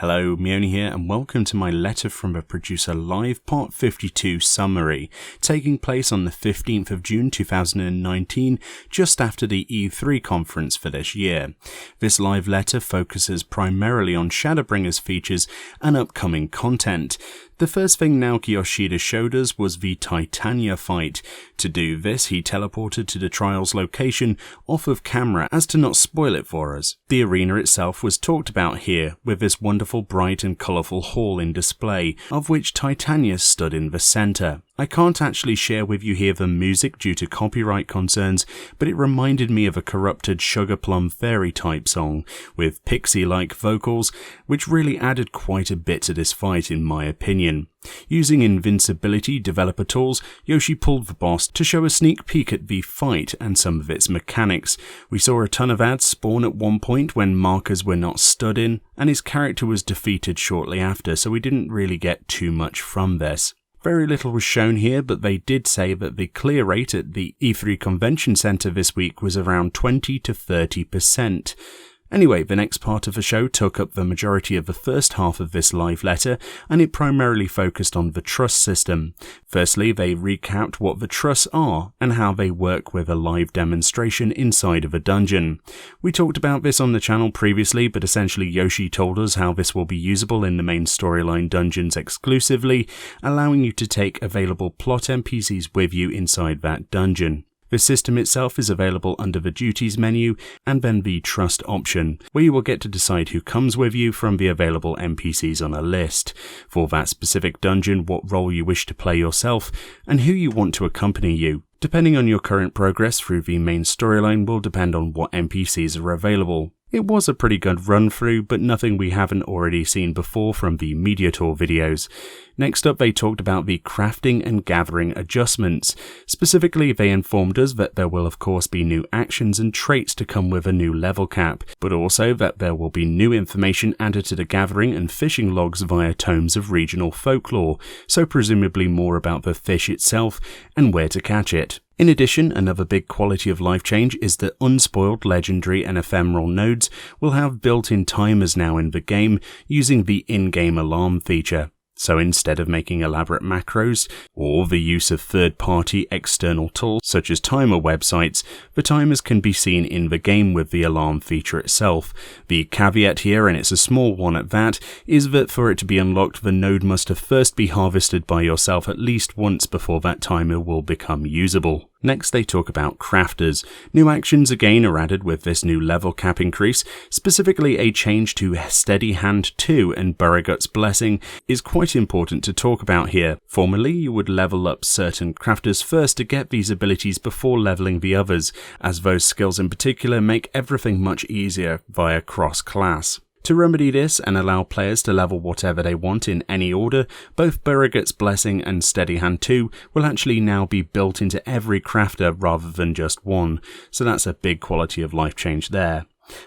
Hello, Meoni here, and welcome to my Letter from a Producer Live Part 52 summary, taking place on the 15th of June 2019, just after the E3 conference for this year. This live letter focuses primarily on Shadowbringers features and upcoming content. The first thing Naoki Yoshida showed us was the Titania fight. To do this, he teleported to the trial's location off of camera as to not spoil it for us. The arena itself was talked about here, with this wonderful bright and colourful hall in display, of which Titania stood in the centre. I can't actually share with you here the music due to copyright concerns, but it reminded me of a corrupted Sugar Plum Fairy type song, with pixie-like vocals, which really added quite a bit to this fight in my opinion. Using invincibility developer tools, Yoshi pulled the boss to show a sneak peek at the fight and some of its mechanics. We saw a ton of ads spawn at one point when markers were not stood in, and his character was defeated shortly after, so we didn't really get too much from this. Very little was shown here, but they did say that the clear rate at the E3 Convention Center this week was around 20 to 30%. Anyway, the next part of the show took up the majority of the first half of this live letter, and it primarily focused on the trust system. Firstly, they recapped what the trusts are and how they work with a live demonstration inside of a dungeon. We talked about this on the channel previously, but essentially Yoshi told us how this will be usable in the main storyline dungeons exclusively, allowing you to take available plot NPCs with you inside that dungeon. The system itself is available under the Duties menu and then the Trust option, where you will get to decide who comes with you from the available NPCs on a list. For that specific dungeon, what role you wish to play yourself, and who you want to accompany you. Depending on your current progress through the main storyline will depend on what NPCs are available. It was a pretty good run through, but nothing we haven't already seen before from the media tour videos. Next up, they talked about the crafting and gathering adjustments. Specifically, they informed us that there will of course be new actions and traits to come with a new level cap, but also that there will be new information added to the gathering and fishing logs via tomes of regional folklore, so presumably more about the fish itself and where to catch it. In addition, another big quality of life change is that unspoiled legendary and ephemeral nodes will have built-in timers now in the game using the in-game alarm feature. So instead of making elaborate macros or the use of third-party external tools such as timer websites, the timers can be seen in the game with the alarm feature itself. The caveat here, and it's a small one at that, is that for it to be unlocked, the node must have first be harvested by yourself at least once before that timer will become usable. Next, they talk about crafters. New actions again are added with this new level cap increase. Specifically, a change to Steady Hand 2 and Beauregard's Blessing is quite important to talk about here. Formerly, you would level up certain crafters first to get these abilities before leveling the others, as those skills in particular make everything much easier via cross-class. To remedy this and allow players to level whatever they want in any order, both Beauregard's Blessing and Steady Hand 2 will actually now be built into every crafter rather than just one, so that's a big quality of life change there.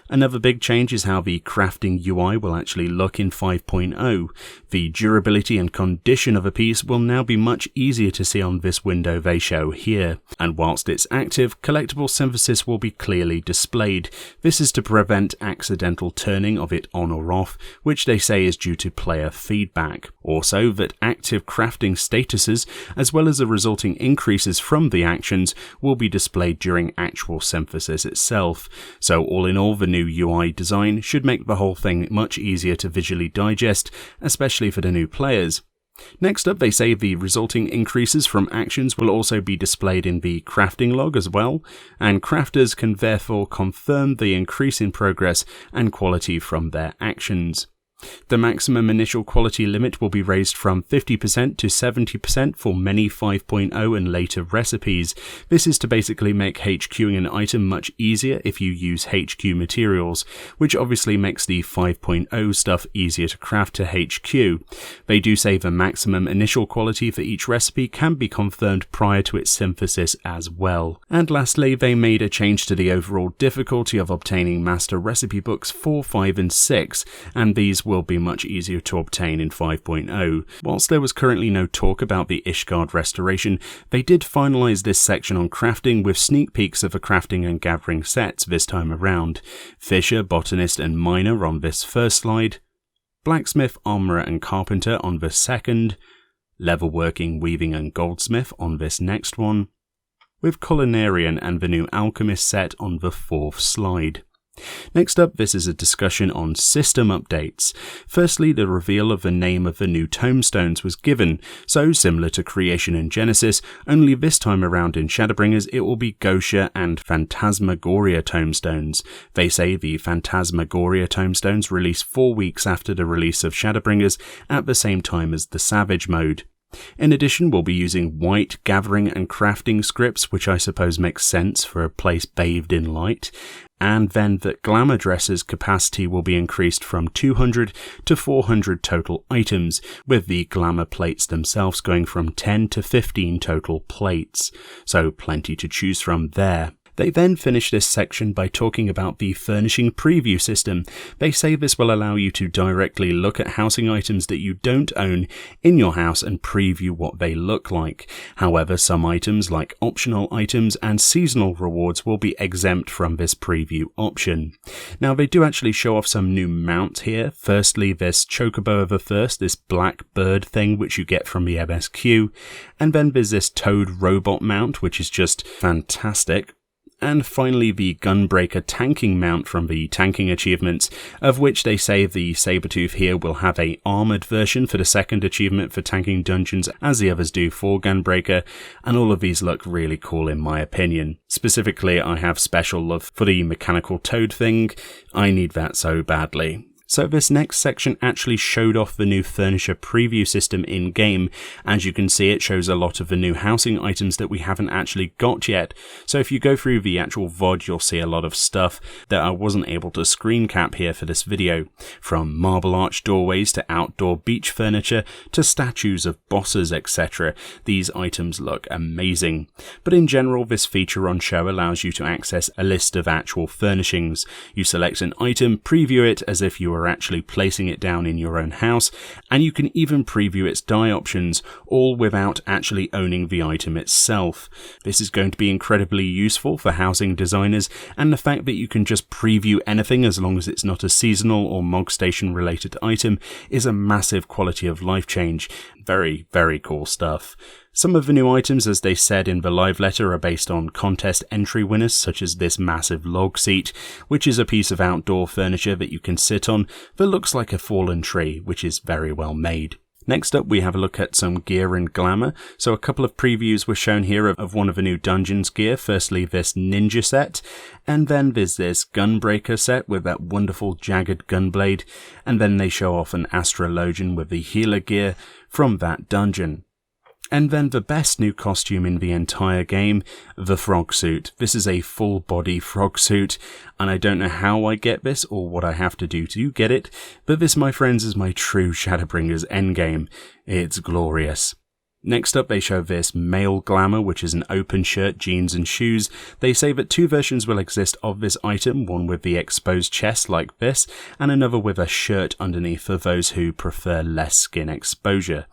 Another big change is how the crafting UI will actually look in 5.0. The durability and condition of a piece will now be much easier to see on this window they show here, and whilst it's active, collectible synthesis will be clearly displayed. This is to prevent accidental turning of it on or off, which they say is due to player feedback. Also, that active crafting statuses, as well as the resulting increases from the actions, will be displayed during actual synthesis itself. So all in all, the new UI design should make the whole thing much easier to visually digest, especially for the new players. Next up, they say the resulting increases from actions will also be displayed in the crafting log as well, and crafters can therefore confirm the increase in progress and quality from their actions. The maximum initial quality limit will be raised from 50% to 70% for many 5.0 and later recipes. This is to basically make HQing an item much easier if you use HQ materials, which obviously makes the 5.0 stuff easier to craft to HQ. They do say the maximum initial quality for each recipe can be confirmed prior to its synthesis as well. And lastly, they made a change to the overall difficulty of obtaining master recipe books 4, 5 and 6, and these will be much easier to obtain in 5.0. Whilst there was currently no talk about the Ishgard restoration, they did finalise this section on crafting with sneak peeks of the crafting and gathering sets this time around. Fisher, Botanist and Miner on this first slide, blacksmith, armourer and carpenter on the second, leatherworking, weaving and goldsmith on this next one, with culinarian and the new alchemist set on the fourth slide. Next up, this is a discussion on system updates. Firstly, the reveal of the name of the new tomestones was given, so similar to Creation in Genesis, only this time around in Shadowbringers it will be Gosha and Phantasmagoria tomestones. They say the Phantasmagoria tomestones release 4 weeks after the release of Shadowbringers at the same time as the Savage mode. In addition, we'll be using white gathering and crafting scripts, which I suppose makes sense for a place bathed in light, and then that glamour dresses capacity will be increased from 200 to 400 total items, with the glamour plates themselves going from 10 to 15 total plates, so plenty to choose from there. They then finish this section by talking about the furnishing preview system. They say this will allow you to directly look at housing items that you don't own in your house and preview what they look like. However, some items like optional items and seasonal rewards will be exempt from this preview option. Now, they do actually show off some new mounts here. Firstly, this Chocobo of the First, this black bird thing which you get from the MSQ, and then there's this Toad robot mount which is just fantastic. And finally, the Gunbreaker tanking mount from the tanking achievements, of which they say the Sabertooth here will have a armoured version for the second achievement for tanking dungeons, as the others do for Gunbreaker, and all of these look really cool in my opinion. Specifically, I have special love for the mechanical toad thing. I need that so badly. So this next section actually showed off the new furniture preview system in-game. As you can see, it shows a lot of the new housing items that we haven't actually got yet. So if you go through the actual VOD, you'll see a lot of stuff that I wasn't able to screen cap here for this video. From marble arch doorways to outdoor beach furniture to statues of bosses, etc. These items look amazing. But in general, this feature on show allows you to access a list of actual furnishings. You select an item, preview it as if you were actually placing it down in your own house, and you can even preview its dye options, all without actually owning the item itself. This is going to be incredibly useful for housing designers, and the fact that you can just preview anything as long as it's not a seasonal or Mog Station related item is a massive quality of life change. Very, very cool stuff. Some of the new items, as they said in the live letter, are based on contest entry winners, such as this massive log seat, which is a piece of outdoor furniture that you can sit on that looks like a fallen tree, which is very well made. Next up, we have a look at some gear and glamour. So a couple of previews were shown here of one of the new dungeons gear. Firstly, this ninja set, and then there's this gunbreaker set with that wonderful jagged gunblade, and then they show off an astrologian with the healer gear from that dungeon. And then the best new costume in the entire game, the frog suit. This is a full body frog suit, and I don't know how I get this or what I have to do to get it, but this, my friends, is my true Shadowbringers endgame. It's glorious. Next up, they show this male glamour, which is an open shirt, jeans and shoes. They say that 2 versions will exist of this item, one with the exposed chest like this, and another with a shirt underneath for those who prefer less skin exposure.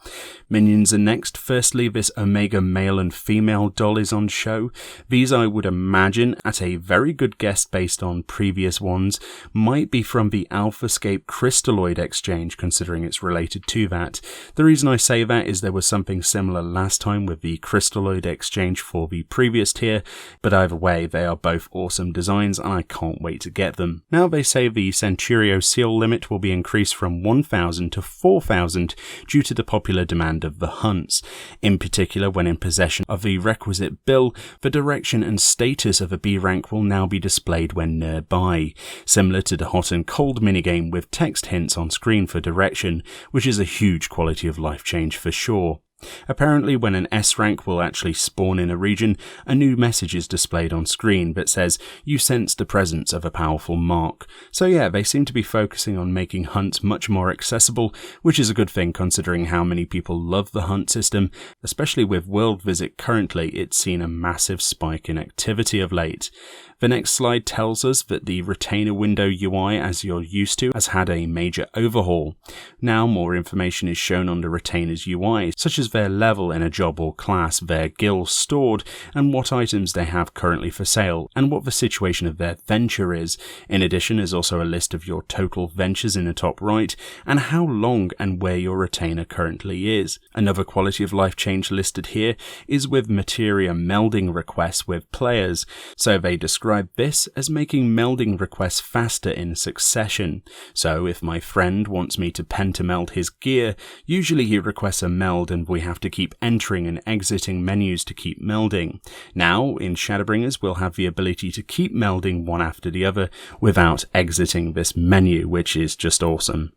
Minions are next. Firstly, this Omega male and female doll is on show. These, I would imagine, at a very good guess based on previous ones, might be from the Alphascape Crystalloid exchange, considering it's related to that. The reason I say that is there was something similar last time with the Crystalloid exchange for the previous tier, but either way, they are both awesome designs and I can't wait to get them. Now they say the Centurio seal limit will be increased from 1,000 to 4,000 due to the popular demand of the hunts. In particular, when in possession of the requisite bill, the direction and status of a B rank will now be displayed when nearby, similar to the hot and cold minigame with text hints on screen for direction, which is a huge quality of life change for sure. Apparently, when an S rank will actually spawn in a region, a new message is displayed on screen that says, "You sense the presence of a powerful mark." So yeah, they seem to be focusing on making hunts much more accessible, which is a good thing considering how many people love the hunt system. Especially with World Visit currently, it's seen a massive spike in activity of late. The next slide tells us that the retainer window UI, as you're used to, has had a major overhaul. Now more information is shown on the retainer's UI, such as their level in a job or class, their gills stored, and what items they have currently for sale, and what the situation of their venture is. In addition, there's also a list of your total ventures in the top right, and how long and where your retainer currently is. Another quality of life change listed here is with materia melding requests with players. So they describe this as making melding requests faster in succession. So if my friend wants me to pentameld his gear, usually he requests a meld and we have to keep entering and exiting menus to keep melding. Now in Shadowbringers we'll have the ability to keep melding one after the other without exiting this menu, which is just awesome.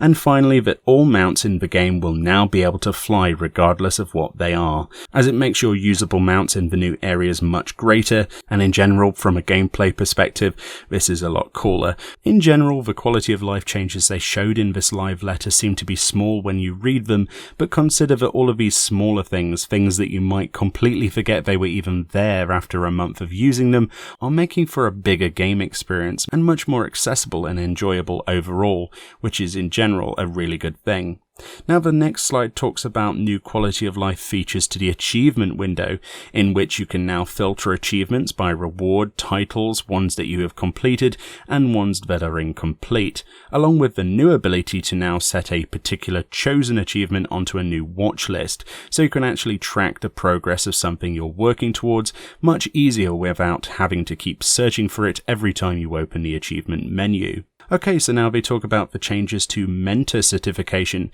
And finally, that all mounts in the game will now be able to fly regardless of what they are, as it makes your usable mounts in the new areas much greater, and in general, from a gameplay perspective, this is a lot cooler. In general, the quality of life changes they showed in this live letter seem to be small when you read them, but consider that all of these smaller things that you might completely forget they were even there after a month of using them, are making for a bigger game experience and much more accessible and enjoyable overall, which is in general a really good thing. Now the next slide talks about new quality of life features to the achievement window, in which you can now filter achievements by reward, titles, ones that you have completed, and ones that are incomplete, along with the new ability to now set a particular chosen achievement onto a new watch list, so you can actually track the progress of something you're working towards much easier without having to keep searching for it every time you open the achievement menu. Okay, so now they talk about the changes to mentor certification.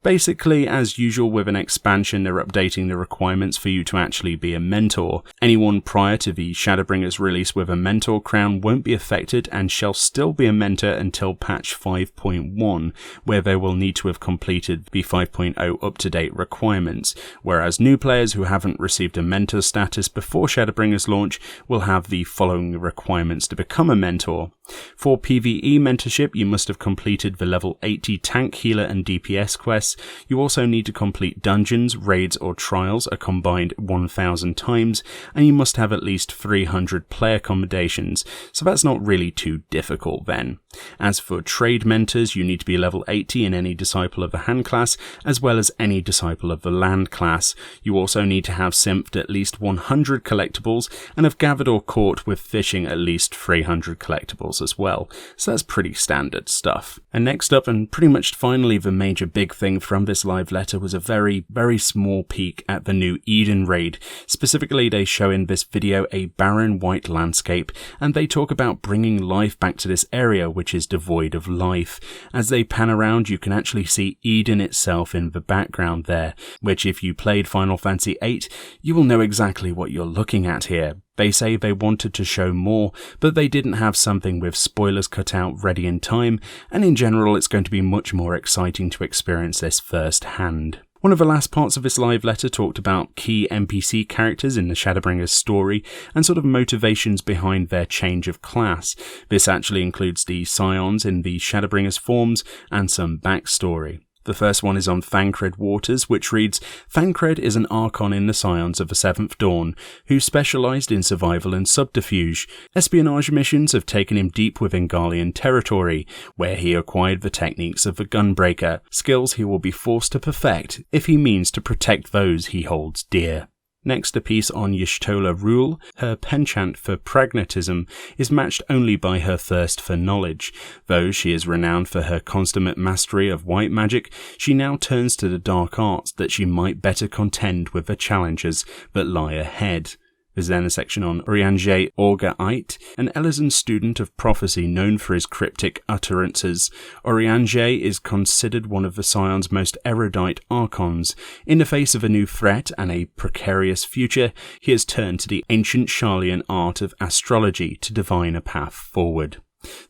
Basically, as usual with an expansion, they're updating the requirements for you to actually be a mentor. Anyone prior to the Shadowbringers release with a mentor crown won't be affected and shall still be a mentor until patch 5.1, where they will need to have completed the 5.0 up-to-date requirements, whereas new players who haven't received a mentor status before Shadowbringers launch will have the following requirements to become a mentor. For PvE mentorship, you must have completed the level 80 tank, healer and DPS quests. You also need to complete dungeons, raids or trials a combined 1,000 times, and you must have at least 300 player commendations, so that's not really too difficult then. As for trade mentors, you need to be level 80 in any Disciple of the Hand class, as well as any Disciple of the Land class. You also need to have simped at least 100 collectibles, and have gathered or caught with fishing at least 300 collectibles as well, so that's pretty standard stuff. And next up, and pretty much finally the major big thing from this live letter, was a very, very small peek at the new Eden raid. Specifically, they show in this video a barren white landscape, and they talk about bringing life back to this area which is devoid of life. As they pan around, you can actually see Eden itself in the background there, which if you played Final Fantasy VIII, you will know exactly what you're looking at here. They say they wanted to show more, but they didn't have something with spoilers cut out ready in time, and in general it's going to be much more exciting to experience this firsthand. One of the last parts of this live letter talked about key NPC characters in the Shadowbringers story and sort of motivations behind their change of class. This actually includes the Scions in the Shadowbringers forms and some backstory. The first one is on Thancred Waters, which reads, Thancred is an Archon in the Scions of the Seventh Dawn, who specialised in survival and subterfuge. Espionage missions have taken him deep within Garlean territory, where he acquired the techniques of the Gunbreaker, skills he will be forced to perfect if he means to protect those he holds dear. Next, a piece on Y'shtola Rule. Her penchant for pragmatism is matched only by her thirst for knowledge. Though she is renowned for her consummate mastery of white magic, she now turns to the dark arts that she might better contend with the challenges that lie ahead. There's then a section on Urianger Orga-ite, an Elezen student of prophecy known for his cryptic utterances. Urianger is considered one of the Scion's most erudite Archons. In the face of a new threat and a precarious future, he has turned to the ancient Sharlayan art of astrology to divine a path forward.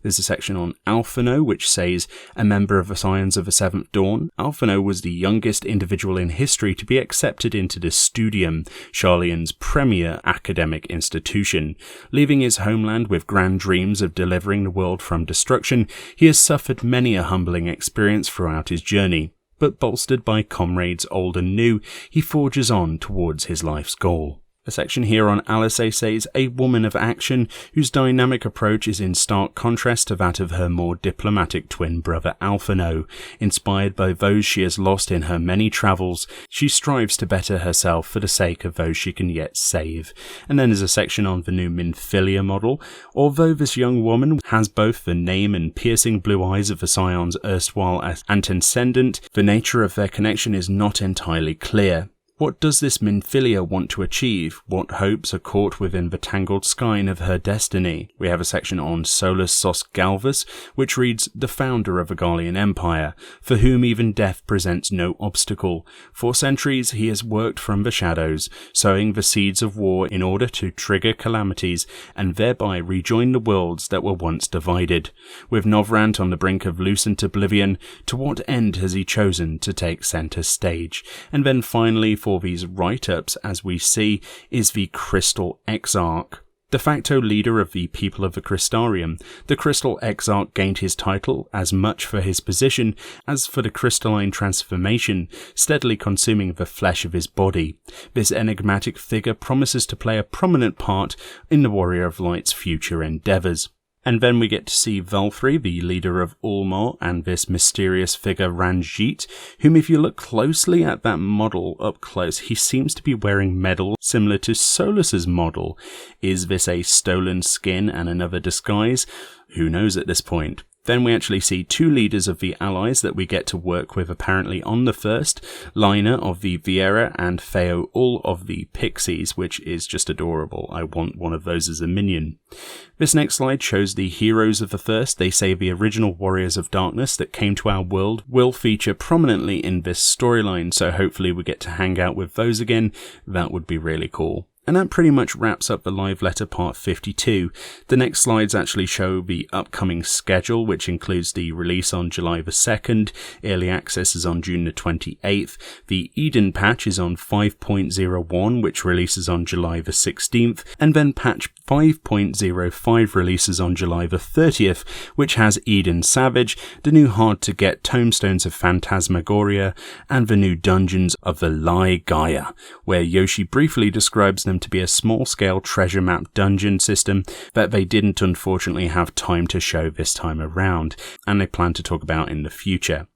There's a section on Alphino, which says, a member of the Scions of the Seventh Dawn. Alphino was the youngest individual in history to be accepted into the Studium, Sharlayan's premier academic institution. Leaving his homeland with grand dreams of delivering the world from destruction, he has suffered many a humbling experience throughout his journey. But bolstered by comrades old and new, he forges on towards his life's goal. A section here on Alice says, a woman of action whose dynamic approach is in stark contrast to that of her more diplomatic twin brother Alphino. Inspired by those she has lost in her many travels, she strives to better herself for the sake of those she can yet save. And then there's a section on the new Minfilia model. Although this young woman has both the name and piercing blue eyes of the Scion's erstwhile antecedent, the nature of their connection is not entirely clear. What does this Minfilia want to achieve? What hopes are caught within the tangled skein of her destiny? We have a section on Solus Sos Galvus, which reads, the founder of the Gallian Empire, for whom even death presents no obstacle. For centuries he has worked from the shadows, sowing the seeds of war in order to trigger calamities and thereby rejoin the worlds that were once divided. With Novrant on the brink of lucent oblivion, to what end has he chosen to take centre stage? And then finally, for these write-ups, as we see, is the Crystal Exarch. De facto leader of the people of the Crystarium, the Crystal Exarch gained his title as much for his position as for the crystalline transformation, steadily consuming the flesh of his body. This enigmatic figure promises to play a prominent part in the Warrior of Light's future endeavours. And then we get to see Valkyrie, the leader of Ulmar, and this mysterious figure Ranjit, whom if you look closely at that model up close, he seems to be wearing metal similar to Solus's model. Is this a stolen skin and another disguise? Who knows at this point? Then we actually see two leaders of the allies that we get to work with apparently on the first, Lina of the Viera and Theo Ul of the Pixies, which is just adorable. I want one of those as a minion. This next slide shows the heroes of the first. They say the original Warriors of Darkness that came to our world will feature prominently in this storyline, so hopefully we get to hang out with those again. That would be really cool. And that pretty much wraps up the live letter part 52. The next slides actually show the upcoming schedule, which includes the release on July the 2nd, early access is on June the 28th, the Eden patch is on 5.01, which releases on July the 16th, and then patch 5.05 releases on July the 30th, which has Eden Savage, the new hard-to-get Tomestones of Phantasmagoria, and the new Dungeons of the Lie Gaia, where Yoshi briefly describes them to be a small-scale treasure map dungeon system that they didn't unfortunately have time to show this time around, and they plan to talk about in the future.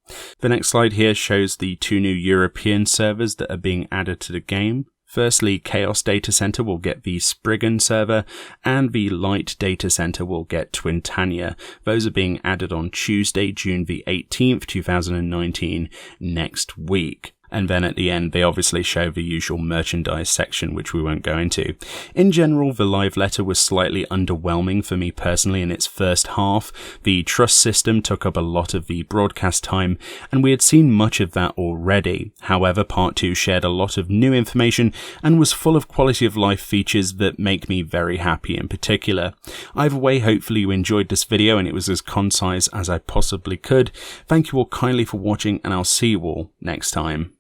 The next slide here shows the two new European servers that are being added to the game. Firstly, Chaos Data Center will get the Spriggan server, and the Light Data Center will get Twintania. Those are being added on Tuesday, June the 18th, 2019, next week. And then at the end, they obviously show the usual merchandise section, which we won't go into. In general, the live letter was slightly underwhelming for me personally in its first half. The trust system took up a lot of the broadcast time, and we had seen much of that already. However, part 2 shared a lot of new information and was full of quality of life features that make me very happy in particular. Either way, hopefully you enjoyed this video and it was as concise as I possibly could. Thank you all kindly for watching, and I'll see you all next time.